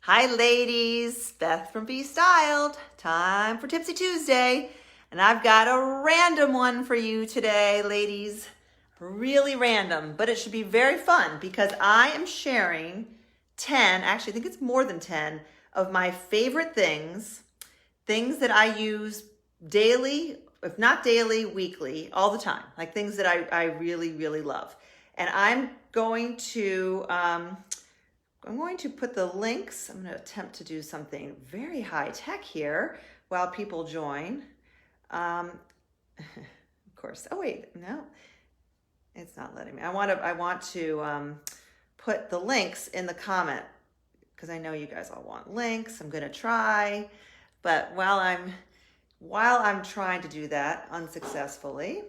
Hi ladies, Beth from Be Styled. Time for Tipsy Tuesday. And I've got a random one for you today, ladies. Really random, but it should be very fun because I am sharing 10, actually I think it's more than 10, of my favorite things that I use daily, if not daily, weekly, all the time. Like things that I really, really love. And I'm going to put the links. I'm going to attempt to do something very high tech here while people join. Of course. Oh wait, no, it's not letting me. I want to put the links in the comment because I know you guys all want links. I'm going to try, but while I'm trying to do that unsuccessfully,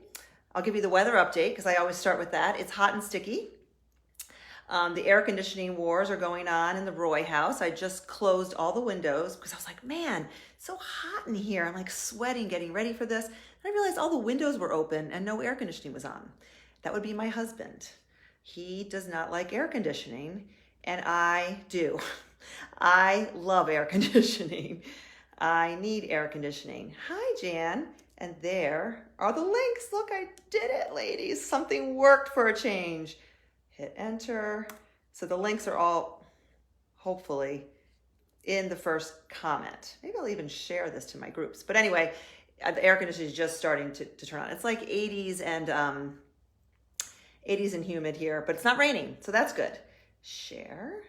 I'll give you the weather update because I always start with that. It's hot and sticky. The air conditioning wars are going on in the Roy house. I just closed all the windows because I was like, man, it's so hot in here. I'm like sweating, getting ready for this. And I realized all the windows were open and no air conditioning was on. That would be my husband. He does not like air conditioning, and I do. I love air conditioning. I need air conditioning. Hi, Jan. And there are the links. Look, I did it, ladies. Something worked for a change. Hit enter. So the links are all, hopefully, in the first comment. Maybe I'll even share this to my groups. But anyway, the air conditioning is just starting to turn on. It's like 80s and humid here, but it's not raining, so that's good. Share.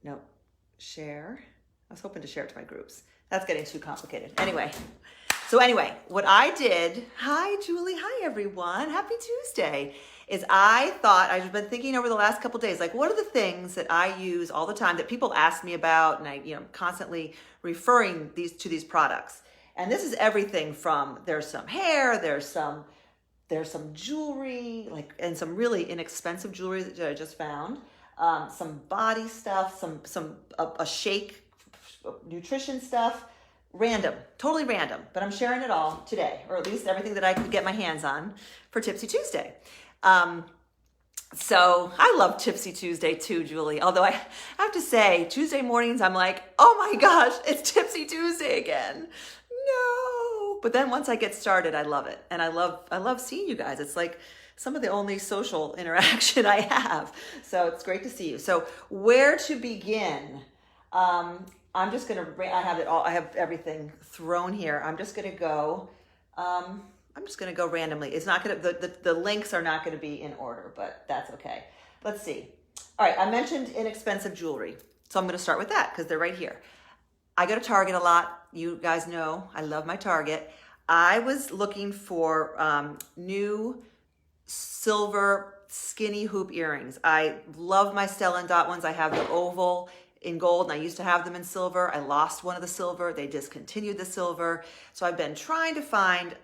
No, share. I was hoping to share it to my groups. That's getting too complicated. Anyway, what I did, hi Julie, hi everyone, happy Tuesday, is I've been thinking over the last couple days, like what are the things that I use all the time that people ask me about, and I constantly referring to these products. And this is everything from, there's some hair, there's some jewelry, and some really inexpensive jewelry that I just found, some body stuff, a shake, nutrition stuff. Random, totally random, but I'm sharing it all today, or at least everything that I could get my hands on for Tipsy Tuesday. So I love Tipsy Tuesday too, Julie. Although I have to say, Tuesday mornings, I'm like, oh my gosh, it's Tipsy Tuesday again. No. But then once I get started, I love it. And I love seeing you guys. It's like some of the only social interaction I have. So it's great to see you. So where to begin? I'm just going to, I have everything thrown here. I'm just going to go randomly. It's not going to, the links are not going to be in order, but that's okay. Let's see. All right. I mentioned inexpensive jewelry. So I'm going to start with that because they're right here. I go to Target a lot. You guys know I love my Target. I was looking for new silver skinny hoop earrings. I love my Stella & Dot ones. I have the oval in gold, and I used to have them in silver. I lost one of the silver. They discontinued the silver. So I've been trying to find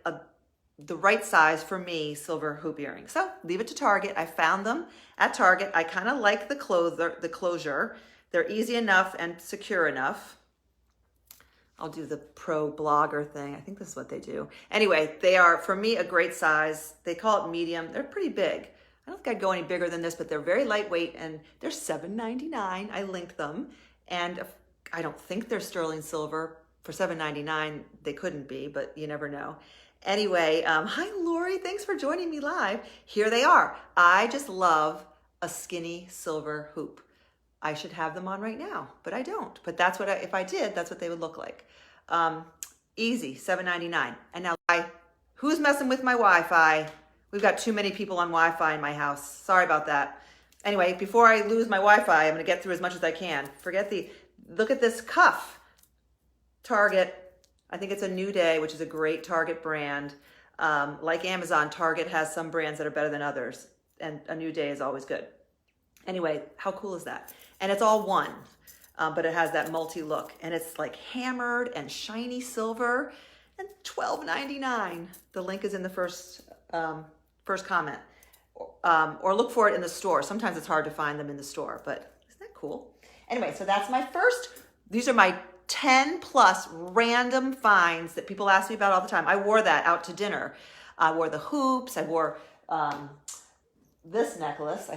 the right size for me silver hoop earrings. So leave it to Target. I found them at Target. I kind of like the closure. They're easy enough and secure enough. I'll do the pro blogger thing. I think this is what they do. Anyway, they are, for me, a great size. They call it medium. They're pretty big. I don't think I'd go any bigger than this, but they're very lightweight and they're $7.99. I linked them. And I don't think they're sterling silver. For $7.99, they couldn't be, but you never know. Anyway, hi Lori, thanks for joining me live. Here they are. I just love a skinny silver hoop. I should have them on right now, but I don't. But that's what if I did, that's what they would look like. Easy, $7.99. And now, who's messing with my Wi-Fi? We've got too many people on Wi-Fi in my house. Sorry about that. Anyway, before I lose my Wi-Fi, I'm going to get through as much as I can. Look at this cuff. Target. I think it's a New Day, which is a great Target brand. Like Amazon, Target has some brands that are better than others. And a New Day is always good. Anyway, how cool is that? And it's all one, but it has that multi-look. And it's like hammered and shiny silver and $12.99. The link is in the first comment, or look for it in the store. Sometimes it's hard to find them in the store, but isn't that cool? Anyway, so that's my first. These are my 10 plus random finds that people ask me about all the time. I wore that out to dinner. I wore the hoops. I wore this necklace. I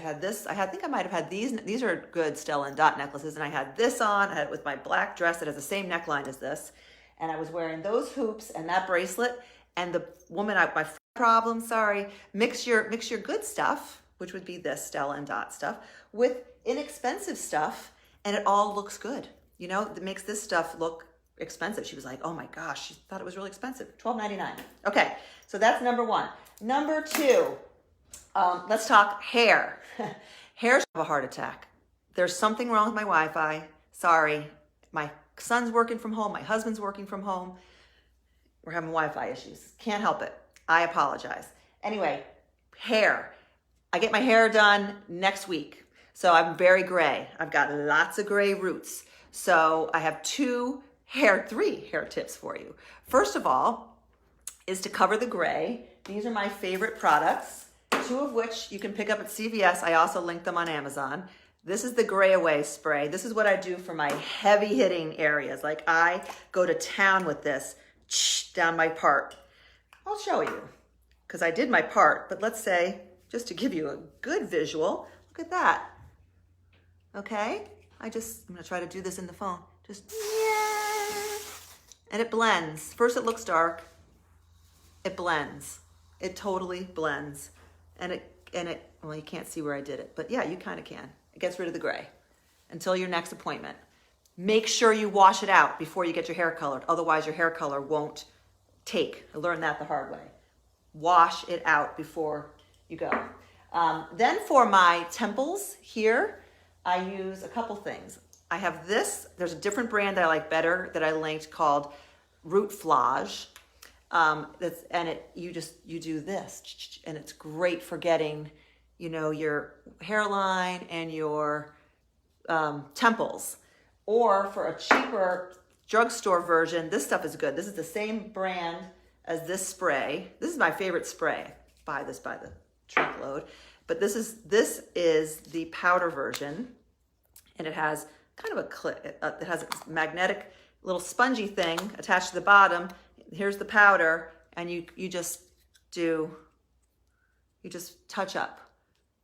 think I might have had these are good Stella and Dot necklaces, and I had this on. I had it with my black dress that has the same neckline as this, and I was wearing those hoops and that bracelet. And the woman, my problem, sorry, mix your good stuff, which would be this Stella and Dot stuff, with inexpensive stuff, and it all looks good. You know, it makes this stuff look expensive. She was like, oh my gosh, she thought it was really expensive. $12.99. Okay, so that's number one. Number two, let's talk hair. Hair's a heart attack. There's something wrong with my Wi-Fi. Sorry, my son's working from home. My husband's working from home. We're having Wi-Fi issues. Can't help it. I apologize. Anyway, hair. I get my hair done next week. So I'm very gray. I've got lots of gray roots. So I have three hair tips for you. First of all is to cover the gray. These are my favorite products, two of which you can pick up at CVS. I also linked them on Amazon. This is the Gray Away spray. This is what I do for my heavy hitting areas. Like I go to town with this down my part. I'll show you because I did my part, but let's say, just to give you a good visual, look at that. Okay, I'm gonna try to do this in the phone. And it blends. First it looks dark, it blends. It totally blends. And it, well, you can't see where I did it, but yeah, you kind of can. It gets rid of the gray until your next appointment. Make sure you wash it out before you get your hair colored. Otherwise your hair color won't take. I learned that the hard way. Wash it out before you go. Then for my temples here, I use a couple things. I have this, there's a different brand that I like better that I linked called Root Flage. You do this, and it's great for getting, you know, your hairline and your temples. Or for a cheaper drugstore version, this stuff is good. This is the same brand as this spray. This is my favorite spray. Buy this by the truckload. But this is the powder version, and it has kind of a clip. It has a magnetic little spongy thing attached to the bottom. Here's the powder, and you just touch up.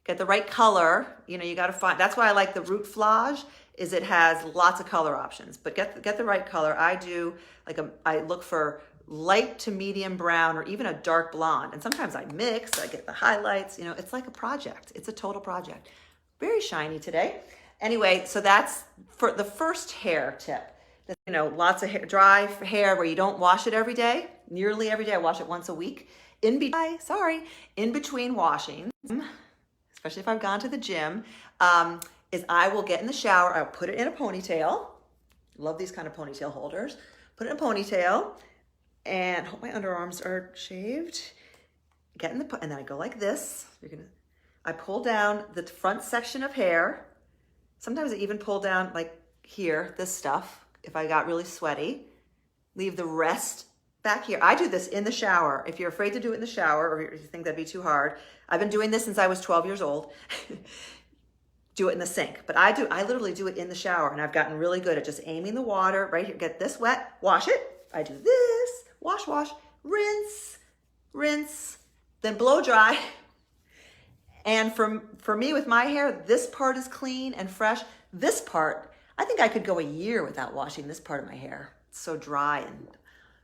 Get the right color. You know, you got to find. That's why I like the Root Flage. Is it has lots of color options, but get the right color. I look for light to medium brown or even a dark blonde. And sometimes I mix, I get the highlights, you know, it's like a project. It's a total project. Very shiny today. Anyway, so that's for the first hair tip. You know, lots of hair, dry hair where you don't wash it every day, nearly every day. I wash it once a week. In between washing, especially if I've gone to the gym, is I will get in the shower. I'll put it in a ponytail. Love these kind of ponytail holders. Put it in a ponytail and hope my underarms are shaved. And then I go like this. I pull down the front section of hair. Sometimes I even pull down like here, this stuff, if I got really sweaty. Leave the rest back here. I do this in the shower. If you're afraid to do it in the shower or if you think that'd be too hard, I've been doing this since I was 12 years old. Do it in the sink. But I literally do it in the shower, and I've gotten really good at just aiming the water right here. Get this wet, wash it. I do this, wash, rinse, then blow dry. And for me with my hair, this part is clean and fresh. This part, I think I could go a year without washing this part of my hair. It's so dry and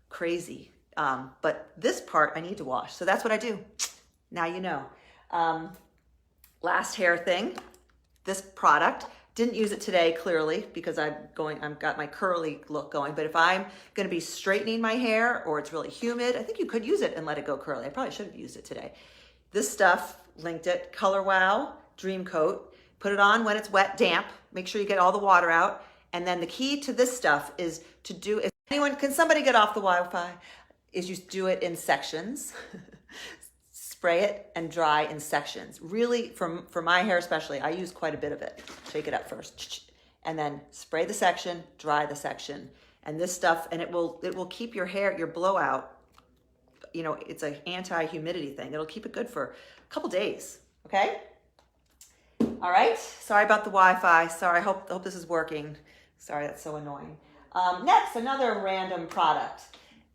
crazy. But this part I need to wash. So that's what I do. Now you know. Last hair thing. This product, didn't use it today clearly because I've got my curly look going, but if I'm going to be straightening my hair or it's really humid, I think you could use it and let it go curly. I probably should have used it today. This stuff, linked it, Color Wow Dream Coat. Put it on when it's wet, damp. Make sure you get all the water out. And then the key to this stuff is can somebody get off the Wi-Fi? Is you do it in sections. Spray it and dry in sections. Really, for my hair especially, I use quite a bit of it. Shake it up first. And then spray the section, dry the section. And this stuff, and it will keep your hair, your blowout, you know, it's an anti-humidity thing. It'll keep it good for a couple days, okay? All right, sorry about the Wi-Fi. Sorry, I hope this is working. Sorry, that's so annoying. Next, another random product.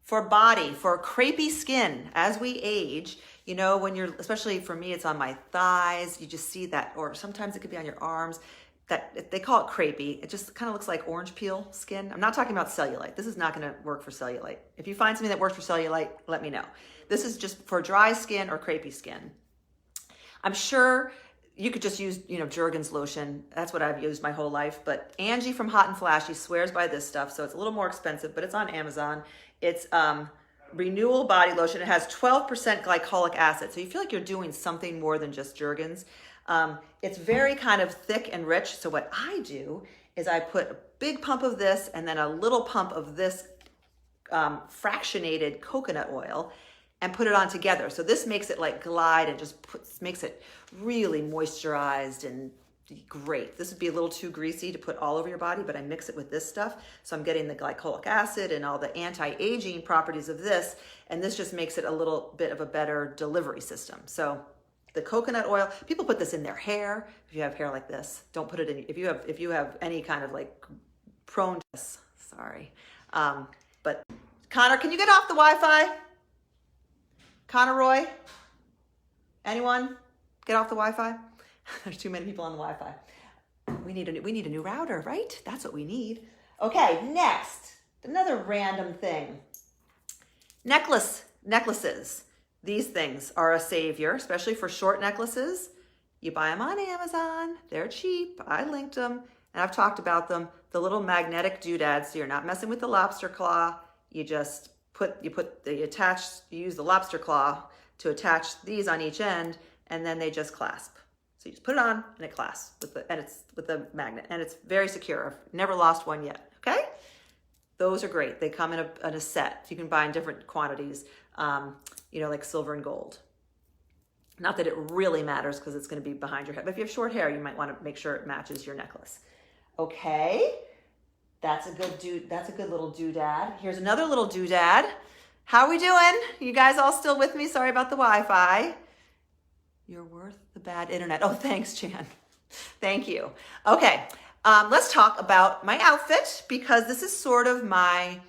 For body, for crepey skin, as we age, You know, when you're, especially for me, it's on my thighs, you just see that, or sometimes it could be on your arms. That they call it crepey. It just kind of looks like orange peel skin. I'm not talking about cellulite. This is not going to work for cellulite. If you find something that works for cellulite, let me know. This is just for dry skin or crepey skin. I'm sure you could just use, you know, Jergens lotion. That's what I've used my whole life. But Angie from Hot and Flashy swears by this stuff, so it's a little more expensive, but it's on Amazon. It's renewal body lotion. It has 12% glycolic acid, so you feel like you're doing something more than just Jergens. It's very kind of thick and rich. So what I do is I put a big pump of this and then a little pump of this fractionated coconut oil and put it on together. So this makes it like glide and just makes it really moisturized and great. This would be a little too greasy to put all over your body, but I mix it with this stuff. So I'm getting the glycolic acid and all the anti-aging properties of this. And this just makes it a little bit of a better delivery system. So the coconut oil, people put this in their hair. If you have hair like this, don't put it in. If you have any kind of like prone to this, sorry. But Connor, can you get off the Wi-Fi? Connor Roy? Anyone? Get off the Wi-Fi? There's too many people on the Wi-Fi. We need a new router, right? That's what we need. Okay, next, another random thing. Necklaces. These things are a savior, especially for short necklaces. You buy them on Amazon. They're cheap. I linked them, and I've talked about them. The little magnetic doodads, so you're not messing with the lobster claw. You just you use the lobster claw to attach these on each end, and then they just clasp. So you just put it on, and it clasps with the magnet, and it's very secure. I've never lost one yet. Okay, those are great. They come in a set. You can buy in different quantities. You know, like silver and gold. Not that it really matters because it's going to be behind your head. But if you have short hair, you might want to make sure it matches your necklace. Okay, that's a good little doodad. Here's another little doodad. How are we doing? You guys all still with me? Sorry about the Wi-Fi. You're worth the bad internet. Oh, thanks, Jan. Thank you. Okay, let's talk about my outfit because this is sort of my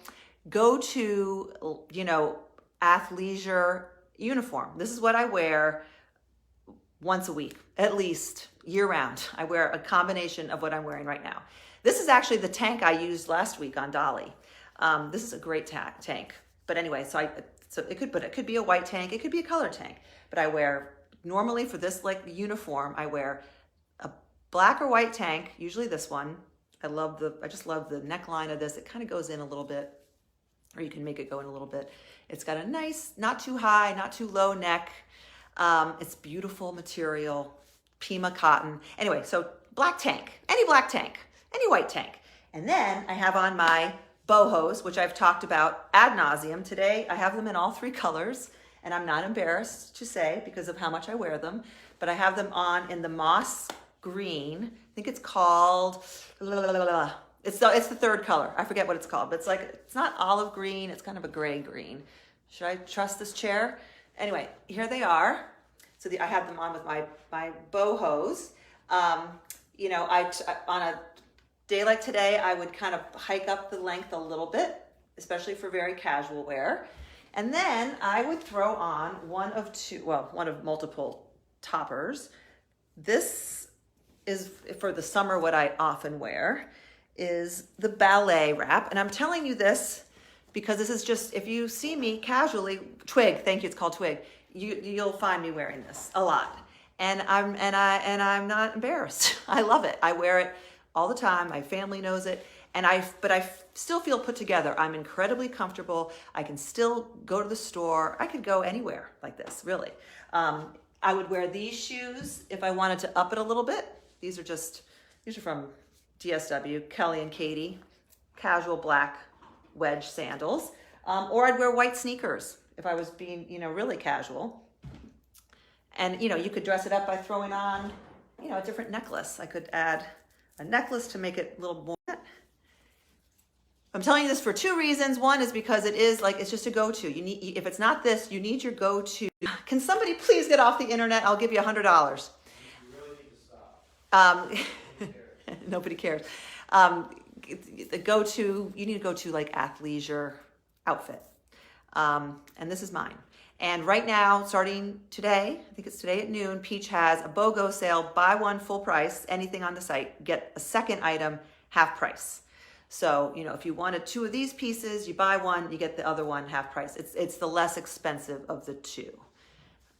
go-to, you know, athleisure uniform. This is what I wear once a week, at least year round. I wear a combination of what I'm wearing right now. This is actually the tank I used last week on Dolly. This is a great tank. But anyway, so it could be a white tank, it could be a color tank. But I wear normally for this like uniform, I wear a black or white tank, usually this one. I just love the neckline of this. It kind of goes in a little bit, or you can make it go in a little bit. It's got a nice, not too high, not too low neck. It's beautiful material, Pima cotton. Anyway, so black tank, any white tank. And then I have on my bohos, which I've talked about ad nauseum. Today, I have them in all 3 colors, and I'm not embarrassed to say because of how much I wear them, but I have them on in the moss green. I think it's called, It's the 3rd color. I forget what it's called, but it's not olive green. It's kind of a gray green. Should I trust this chair? Anyway, here they are. So I have them on with my bohos. You know, on a day like today, I would kind of hike up the length a little bit, especially for very casual wear. And then I would throw on one of multiple toppers. This is for the summer what I often wear. Is the ballet wrap. And I'm telling you this because this is just, if you see me casually, Twig, thank you, it's called Twig, you'll find me wearing this a lot. And I'm not embarrassed. I love it. I wear it all the time. My family knows it. But I still feel put together. I'm incredibly comfortable. I can still go to the store. I could go anywhere like this, really. I would wear these shoes if I wanted to up it a little bit. These are from DSW, Kelly and Katie, casual black wedge sandals. Or I'd wear white sneakers if I was being, you know, really casual. And, you know, you could dress it up by throwing on, you know, a different necklace. I could add a necklace to make it a little more. I'm telling you this for 2 reasons. One is because it's just a go-to. If it's not this, you need your go-to. Can somebody please get off the internet? I'll give you $100. You really need to stop. Nobody cares. You need to go to like athleisure outfit. And this is mine. And right now, starting today, I think it's today at noon, Peach has a BOGO sale, buy one full price, anything on the site, get a second item, half price. So, if you wanted 2 of these pieces, you buy one, you get the other one half price. It's the less expensive of the 2,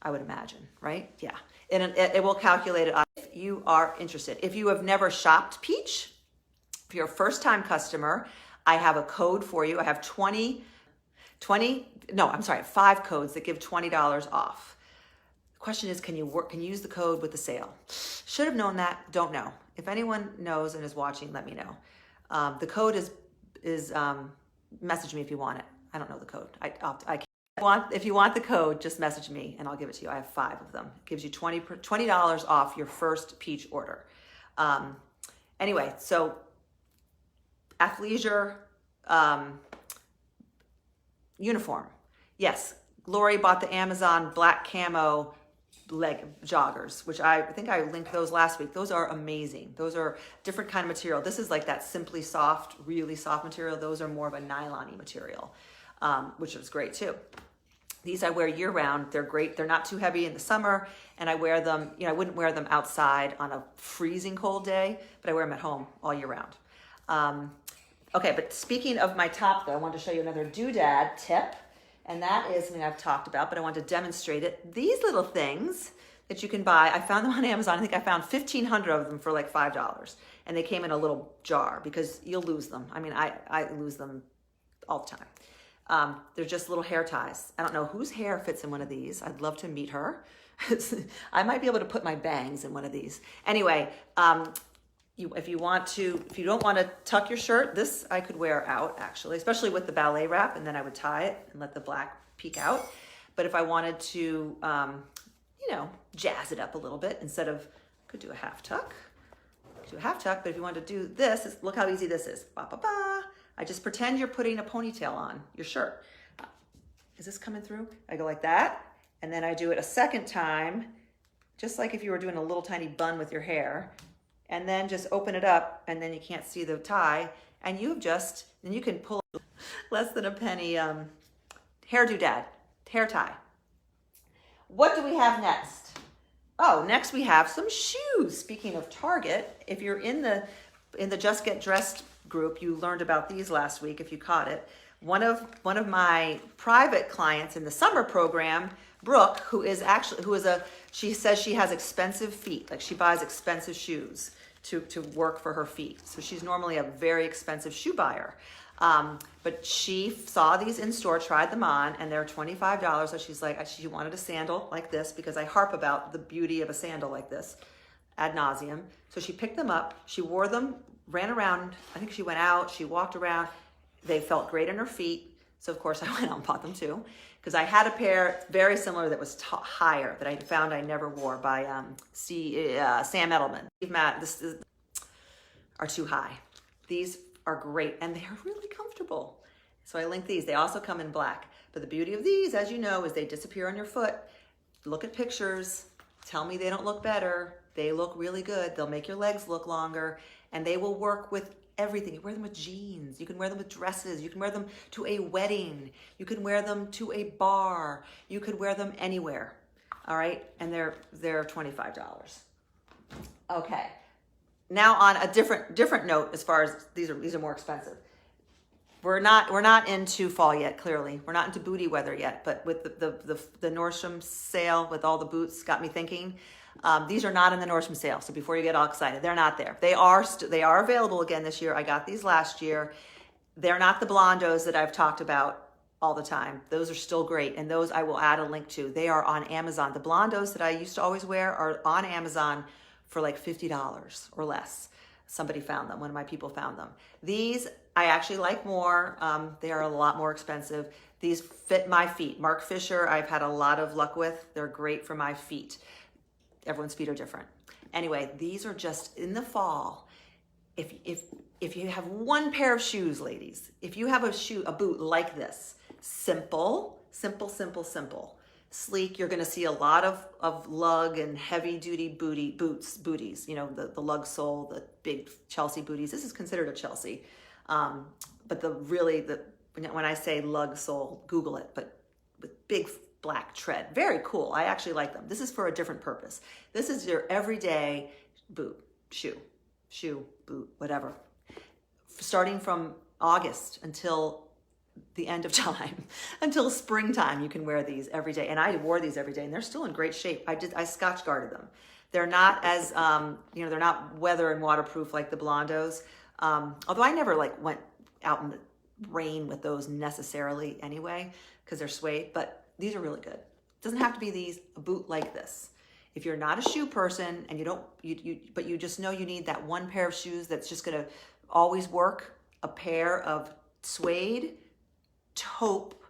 I would imagine, right? Yeah. And it will calculate it if you are interested. If you have never shopped Peach, if you're a first-time customer, I have a code for you. I have 5 codes that give $20 off. The question is, can you use the code with the sale? Should have known that, don't know. If anyone knows and is watching, let me know. The code is message me if you want it. I don't know the code. I can't. If you want the code, just message me and I'll give it to you. I have 5 of them. It gives you $20 off your first Peach order. Anyway, so athleisure uniform. Yes, Lori bought the Amazon black camo leg joggers, which I think I linked those last week. Those are amazing. Those are different kind of material. This is like that Simply Soft, really soft material. Those are more of a nylon-y material, which is great too. These I wear year round. They're great. They're not too heavy in the summer, and I wear them, I wouldn't wear them outside on a freezing cold day, but I wear them at home all year round. Okay, but speaking of my top though, I wanted to show you another doodad tip, and that is something I've talked about, but I wanted to demonstrate it. These little things that you can buy, I found them on Amazon. I think I found 1,500 of them for like $5, and they came in a little jar because you'll lose them. I mean, I lose them all the time. They're just little hair ties. I don't know whose hair fits in one of these. I'd love to meet her. I might be able to put my bangs in one of these. Anyway, if you don't want to tuck your shirt, this I could wear out actually, especially with the ballet wrap, and then I would tie it and let the black peek out. But if I wanted to, jazz it up a little bit, instead of, could do a half tuck, but if you want to do this, look how easy this is. Ba, ba, ba. I just pretend you're putting a ponytail on your shirt. Is this coming through? I go like that, and then I do it a second time, just like if you were doing a little tiny bun with your hair, and then just open it up, and then you can't see the tie, and you can pull less than a penny hair tie. What do we have next? Oh, next we have some shoes. Speaking of Target, if you're in the Just Get Dressed group, you learned about these last week if you caught it. One of my private clients in the summer program, Brooke, she says she has expensive feet, like she buys expensive shoes to work for her feet. So she's normally a very expensive shoe buyer. But she saw these in store, tried them on, and they're $25. So she's like, she wanted a sandal like this because I harp about the beauty of a sandal like this ad nauseum. So she picked them up, she wore them, ran around. I think she went out, she walked around. They felt great on her feet. So of course I went out and bought them too, because I had a pair very similar that was higher that I found I never wore by Sam Edelman. Are too high. These are great and they're really comfortable. So I linked these. They also come in black. But the beauty of these, as you know, is they disappear on your foot. Look at pictures. Tell me they don't look better. They look really good. They'll make your legs look longer, and they will work with everything. You wear them with jeans. You can wear them with dresses. You can wear them to a wedding. You can wear them to a bar. You could wear them anywhere. All right, and they're $25. Okay. Now on a different note, as far as these are more expensive. We're not into fall yet. Clearly, we're not into booty weather yet. But with the Nordstrom sale with all the boots, got me thinking. These are not in the Nordstrom sale. So before you get all excited, they're not there. They are available again this year. I got these last year. They're not the blondos that I've talked about all the time. Those are still great, and those I will add a link to. They are on Amazon. The blondos that I used to always wear are on Amazon for like $50 or less. Somebody found them. One of my people found them. These I actually like more. They are a lot more expensive. These fit my feet. Mark Fisher, I've had a lot of luck with. They're great for my feet. Everyone's feet are different. Anyway, these are just in the fall. If you have one pair of shoes, ladies, if you have a boot like this, simple, sleek. You're going to see a lot of lug and heavy duty booties, the lug sole, the big Chelsea booties. This is considered a Chelsea. But when I say lug sole, Google it, but with big black tread. Very cool. I actually like them. This is for a different purpose. This is your everyday boot, shoe, boot, whatever. Starting from August until the end of time, until springtime, you can wear these every day. And I wore these every day, and they're still in great shape. I Scotch guarded them. They're not as, they're not weather and waterproof like the Blondos. Although I never like went out in the rain with those necessarily anyway, because they're suede, but these are really good. It doesn't have to be a boot like this. If you're not a shoe person and but you just know you need that one pair of shoes that's just gonna always work, a pair of suede taupe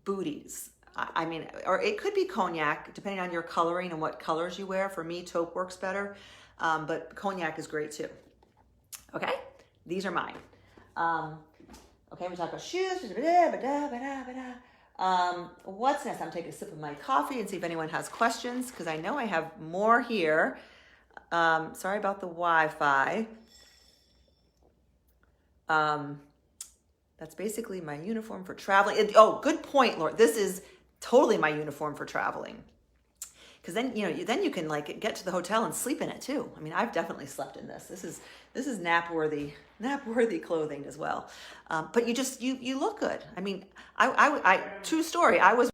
booties. I mean, or it could be cognac, depending on your coloring and what colors you wear. For me, taupe works better, but cognac is great too. Okay, these are mine. Okay, we talk about shoes. What's next? I'm taking a sip of my coffee and see if anyone has questions, because I know I have more here. Sorry about the Wi-Fi. That's basically my uniform for traveling. Oh, good point, Laura. This is totally my uniform for traveling. Because then, then you can like get to the hotel and sleep in it too. I mean, I've definitely slept in this. This is nap-worthy clothing as well. But you look good. I mean, I true story. I was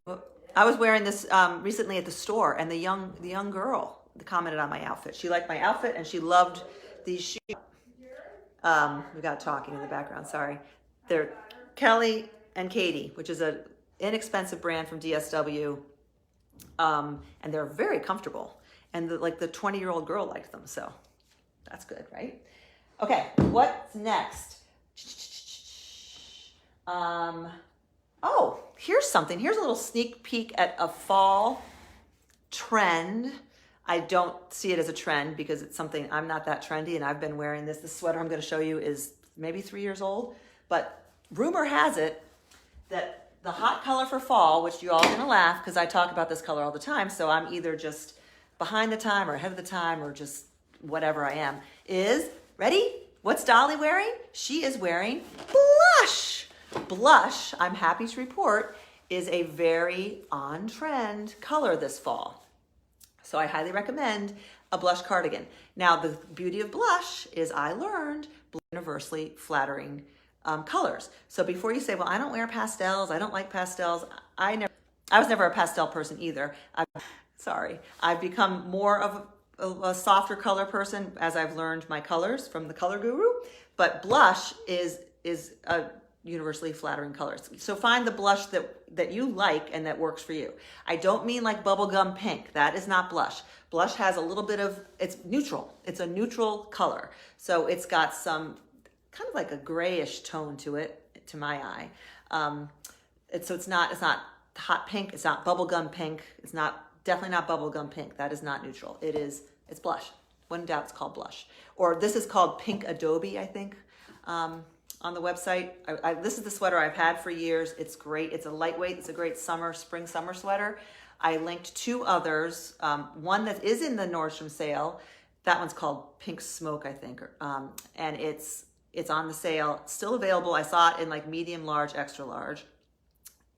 wearing this recently at the store, and the young girl commented on my outfit. She liked my outfit, and she loved these shoes. We got talking in the background. Sorry. They're Kelly and Katie, which is an inexpensive brand from DSW. And they're very comfortable. And the 20-year-old girl liked them. So that's good, right? Okay. What's next? Oh, here's something. Here's a little sneak peek at a fall trend. I don't see it as a trend because it's something, I'm not that trendy, and I've been wearing this. The sweater I'm going to show you is maybe 3 years old, but rumor has it that the hot color for fall, which you all are going to laugh because I talk about this color all the time, so I'm either just behind the time or ahead of the time or just whatever I am, is, ready? What's Dolly wearing? She is wearing blush. Blush, I'm happy to report, is a very on-trend color this fall. So I highly recommend a blush cardigan. Now, the beauty of blush is I learned universally flattering colors. So before you say, well, I don't wear pastels, I don't like pastels, I was never a pastel person either. I've become more of a softer color person as I've learned my colors from the color guru, but blush is a universally flattering colors. So find the blush that you like and that works for you. I don't mean like bubblegum pink. That is not blush. Blush has a little bit of, it's neutral. It's a neutral color. So it's got some kind of like a grayish tone to it, to my eye. It's not hot pink. It's not bubblegum pink. It's definitely not bubblegum pink. That is not neutral. It's blush. When in doubt, it's called blush. Or this is called Pink Adobe, I think. On the website. This is the sweater I've had for years. It's great. It's a lightweight. It's a great spring summer sweater. I linked 2 others. One that is in the Nordstrom sale. That one's called Pink Smoke, I think. And it's on the sale. Still available. I saw it in like medium, large, extra large.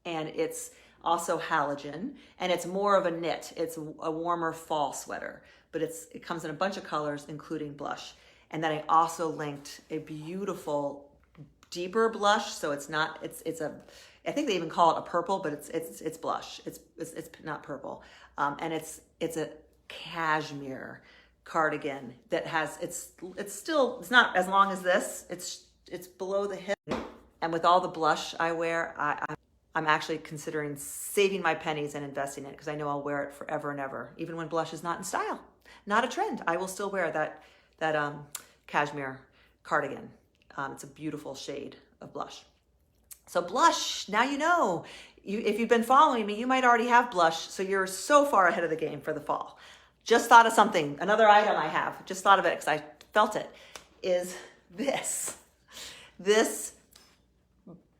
And it's also halogen. And it's more of a knit. It's a warmer fall sweater. But it comes in a bunch of colors, including blush. And then I also linked a beautiful deeper blush, so it's I think they even call it a purple, but it's blush. It's not purple, and it's a cashmere cardigan that has it's not as long as this. It's below the hip, and with all the blush I wear, I'm actually considering saving my pennies and investing in it because I know I'll wear it forever and ever, even when blush is not in style, not a trend. I will still wear that cashmere cardigan. It's a beautiful shade of blush. So blush, now you know. If you've been following me, you might already have blush, so you're so far ahead of the game for the fall. Just thought of something, another item I have, just thought of it because I felt it, is this. This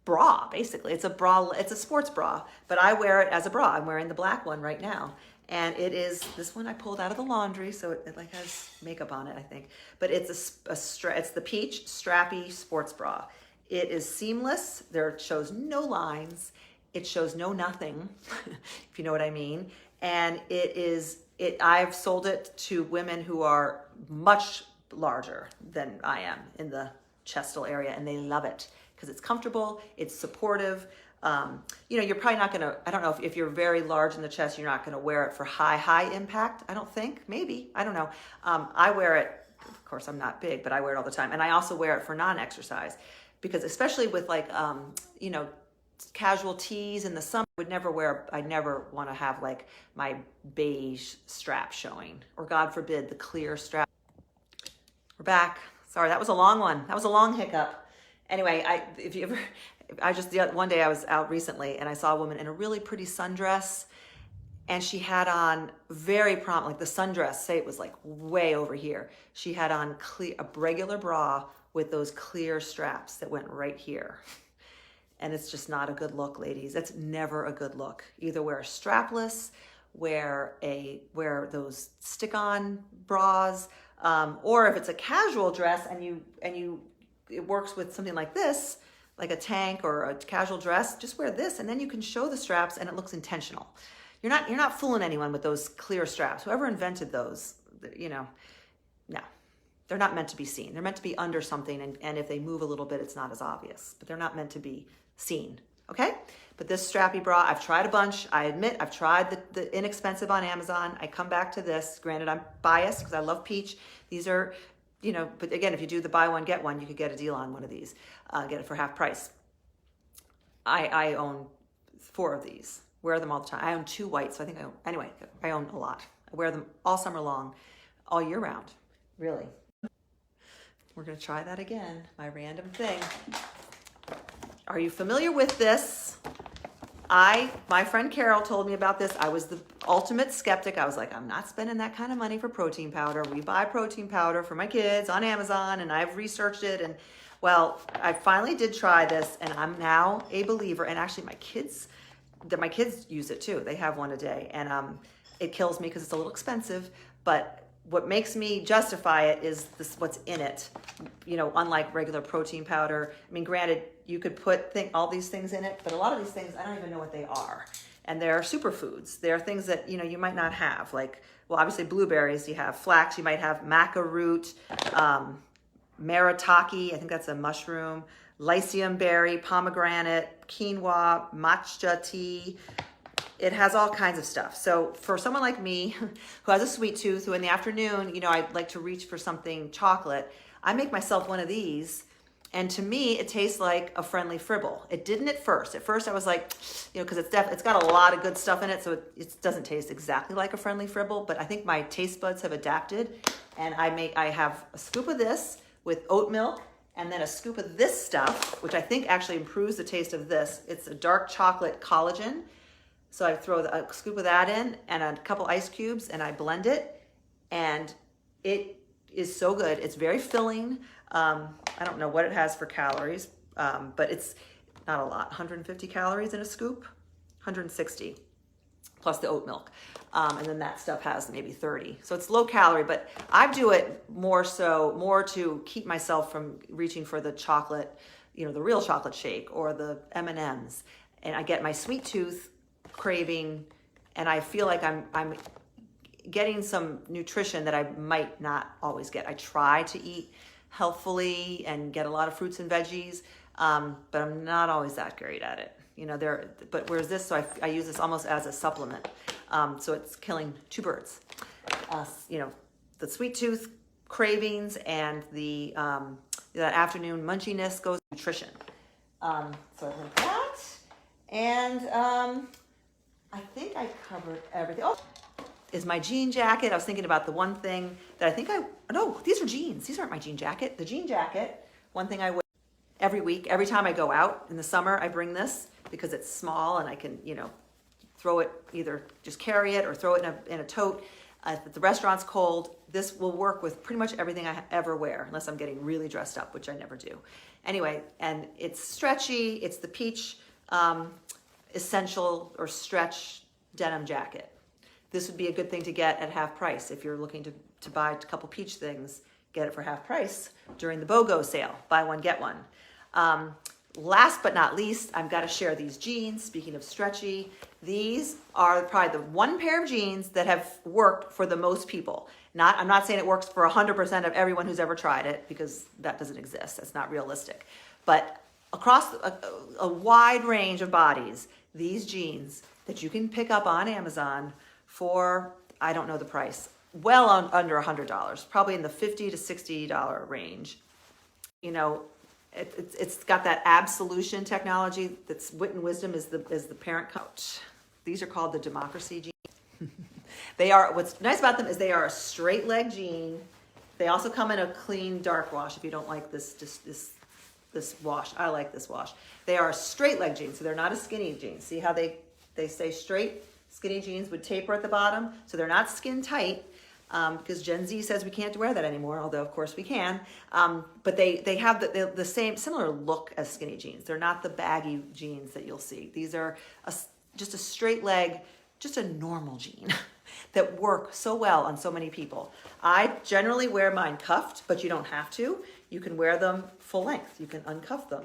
bra, basically. It's a bra, it's a sports bra, but I wear it as a bra. I'm wearing the black one right now. And it is, this one I pulled out of the laundry, so it like has makeup on it, I think. But it's it's the Peach Strappy Sports Bra. It is seamless. There shows no lines. It shows no nothing, if you know what I mean. And I've sold it to women who are much larger than I am in the chestal area, and they love it because it's comfortable, it's supportive. You're probably not gonna, I don't know if you're very large in the chest, you're not gonna wear it for high impact, I don't think, maybe, I don't know. I wear it, of course I'm not big, but I wear it all the time. And I also wear it for non-exercise because especially with like, casual tees in the summer, I never want to have like my beige strap showing, or God forbid the clear strap. We're back. Sorry, that was a long one. That was a long hiccup. Anyway, one day I was out recently and I saw a woman in a really pretty sundress, and she had on very prompt, like the sundress, say it was like way over here. She had on a regular bra with those clear straps that went right here. And it's just not a good look, ladies. That's never a good look. Either wear a strapless, wear those stick-on bras, or if it's a casual dress and it works with something like this, like a tank or a casual dress, just wear this, and then you can show the straps, and it looks intentional. You're not fooling anyone with those clear straps. Whoever invented those, no. They're not meant to be seen. They're meant to be under something, and if they move a little bit, it's not as obvious. But they're not meant to be seen, okay? But this strappy bra, I've tried a bunch. I admit I've tried the inexpensive on Amazon. I come back to this. Granted, I'm biased because I love peach. These are, but again, if you do the buy one, get one, you could get a deal on one of these. Get it for half price. I own 4 of these. Wear them all the time. I own 2 white, so I own a lot. I wear them all summer long, all year round, really. We're gonna try that again, my random thing. Are you familiar with this? My friend Carol told me about this. I was the ultimate skeptic. I was like, I'm not spending that kind of money for protein powder. We buy protein powder for my kids on Amazon, and I've researched it. And well, I finally did try this, and I'm now a believer. And actually, my kids use it too. They have one a day, and it kills me because it's a little expensive. But what makes me justify it is what's in it. Unlike regular protein powder. I mean, granted, you could put all these things in it, but a lot of these things, I don't even know what they are. And they're superfoods. They're things that, you might not have. Like, well, obviously blueberries, you have flax, you might have maca root, maritake, I think that's a mushroom, lycium berry, pomegranate, quinoa, matcha tea. It has all kinds of stuff. So for someone like me who has a sweet tooth, who in the afternoon, I like to reach for something chocolate, I make myself one of these. And to me, it tastes like a friendly fribble. It didn't at first. At first I was like, because it's got a lot of good stuff in it, so it doesn't taste exactly like a friendly fribble, but I think my taste buds have adapted. And I have a scoop of this with oat milk, and then a scoop of this stuff, which I think actually improves the taste of this. It's a dark chocolate collagen. So I throw a scoop of that in and a couple ice cubes, and I blend it, and it is so good. It's very filling. I don't know what it has for calories, but it's not a lot. 150 calories in a scoop, 160 plus the oat milk. And then that stuff has maybe 30. So it's low calorie, but I do it more to keep myself from reaching for the chocolate, the real chocolate shake or the M&Ms. And I get my sweet tooth craving, and I feel like I'm getting some nutrition that I might not always get. I try to eat healthfully and get a lot of fruits and veggies, but I'm not always that great at it. But whereas this, so I use this almost as a supplement. So it's killing 2 birds. The sweet tooth cravings and that afternoon munchiness goes with nutrition. So I think that, and I think I covered everything. Oh, is my jean jacket. I was thinking about the one thing that no, these are jeans. These aren't my jean jacket. The jean jacket, one thing I wear every week, every time I go out in the summer, I bring this because it's small and I can, throw it, either just carry it or throw it in a tote. If the restaurant's cold, this will work with pretty much everything I ever wear, unless I'm getting really dressed up, which I never do. Anyway, and it's stretchy. It's the peach essential or stretch denim jacket. This would be a good thing to get at half price. If you're looking to buy a couple peach things, get it for half price during the BOGO sale. Buy one, get one. Last but not least, I've got to share these jeans. Speaking of stretchy, these are probably the one pair of jeans that have worked for the most people. I'm not saying it works for 100% of everyone who's ever tried it, because that doesn't exist. That's not realistic. But across a wide range of bodies, these jeans that you can pick up on Amazon for, I don't know the price, well under $100, probably in the $50 to $60 range. You know, it's got that absolution technology. That's Wit and Wisdom is the parent coach. These are called the democracy jeans. They are, what's nice about them is they are a straight leg jean. They also come in a clean dark wash if you don't like this wash. I like this wash. They are a straight leg jeans, so they're not a skinny jean. See how they stay straight? Skinny jeans would taper at the bottom, so they're not skin tight. Because Gen Z says we can't wear that anymore, although of course we can. But they have the similar look as skinny jeans. They're not the baggy jeans that you'll see. These are just a straight leg, just a normal jean that work so well on so many people. I generally wear mine cuffed, but you don't have to. You can wear them full length. You can uncuff them.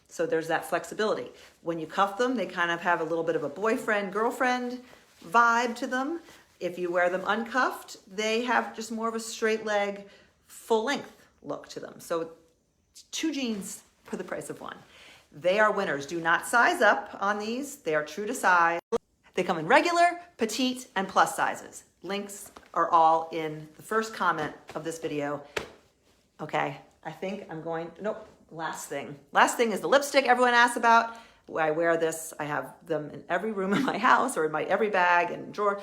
So there's that flexibility. When you cuff them, they kind of have a little bit of a boyfriend, girlfriend vibe to them. If you wear them uncuffed, they have just more of a straight leg, full length look to them. So 2 jeans for the price of 1. They are winners. Do not size up on these. They are true to size. They come in regular, petite, and plus sizes. Links are all in the first comment of this video. Okay, I think I'm going, nope, last thing. Last thing is the lipstick everyone asks about. I wear this. I have them in every room in my house or in my every bag and drawer.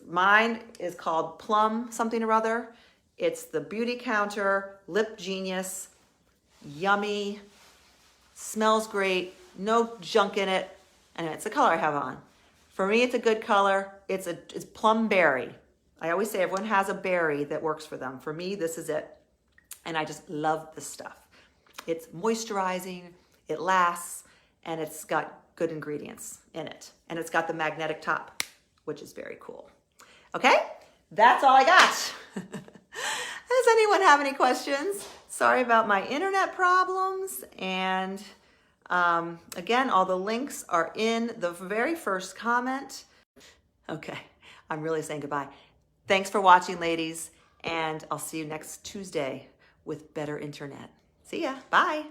Mine is called Plum something or other. It's the Beauty Counter Lip Genius. Yummy, smells great, no junk in it, and it's the color I have on. For me, it's a good color. It's plum berry. I always say everyone has a berry that works for them. For me, this is it, and I just love this stuff. It's moisturizing, it lasts, and it's got good ingredients in it, and it's got the magnetic top, which is very cool. Okay, that's all I got. Does anyone have any questions? Sorry about my internet problems. And again, all the links are in the very first comment. Okay, I'm really saying goodbye. Thanks for watching, ladies, and I'll see you next Tuesday with better internet. See ya, bye.